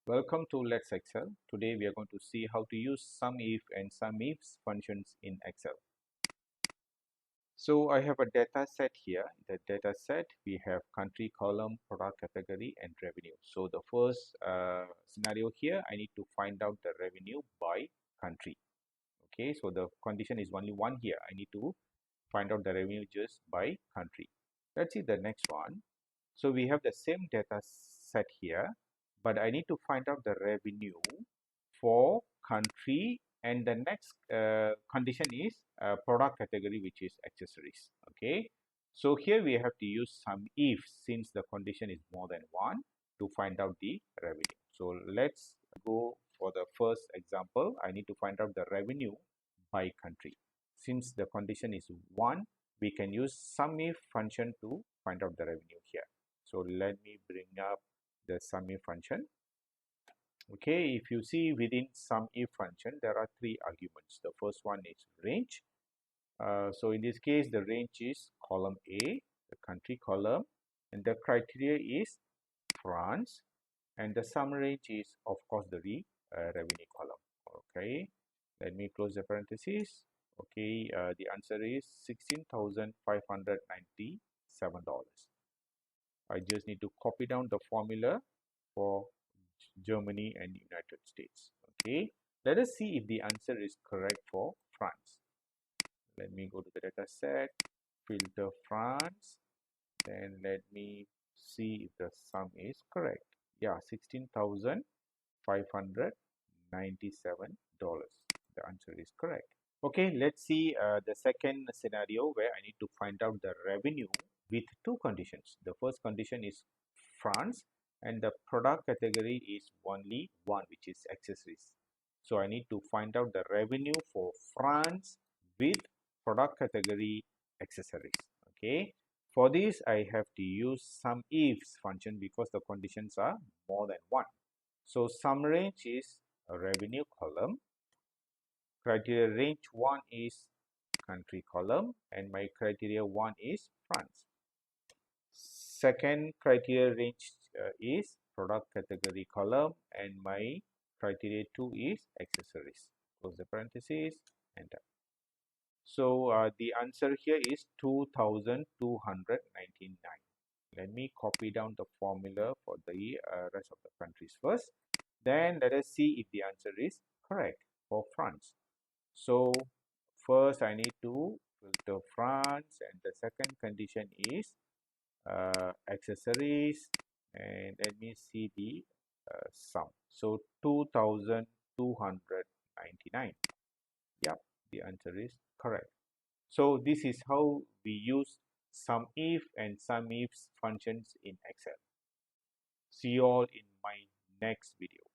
Welcome to Let's Excel. Today we are going to see how to use SUMIF and SUMIFS functions in Excel. So I have a data set here. In the data set we have country column, product category and revenue. So the first scenario here, I need to find out the revenue by country. Okay, so the condition is only one here. I need to find out the revenue just by country. Let's see the next one. So we have the same data set here, but I need to find out the revenue for country, and the next condition is product category, which is accessories. Okay, so here we have to use some if since the condition is more than one to find out the revenue. So let's go for the first example. I need to find out the revenue by country. Since the condition is one, we can use SUMIF function to find out the revenue here. So let me bring up the SUMIF function. Okay, if you see within SUMIF function, there are three arguments. The first one is range. So in this case, the range is column A, the country column, and the criteria is France, and the sum range is of course the revenue column. Okay, let me close the parenthesis. Okay, the answer is $16,597. I just need to copy down the formula for Germany and United States. Okay, let us see if the answer is correct for France. Let me go to the data set, filter France, then let me see if the sum is correct. Yeah, $16,597. The answer is correct. Okay, let's see the second scenario where I need to find out the revenue with two conditions. The first condition is France, and the product category is only one, which is accessories. So I need to find out the revenue for France with product category accessories. Okay, for this I have to use SUMIFS function because the conditions are more than one. So sum range is a revenue column, criteria range 1 is country column, and my criteria 1 is France. Second criteria range is product category column, and my criteria 2 is accessories. Close the parenthesis, enter. So the answer here is 2,299. Let me copy down the formula for the rest of the countries first. Then let us see if the answer is correct for France. So first I need to filter France, and the second condition is accessories, and let me see the sum. So 2,299. Yep, the answer is correct. So this is how we use SUMIF and SUMIFS functions in Excel. See you all in my next video.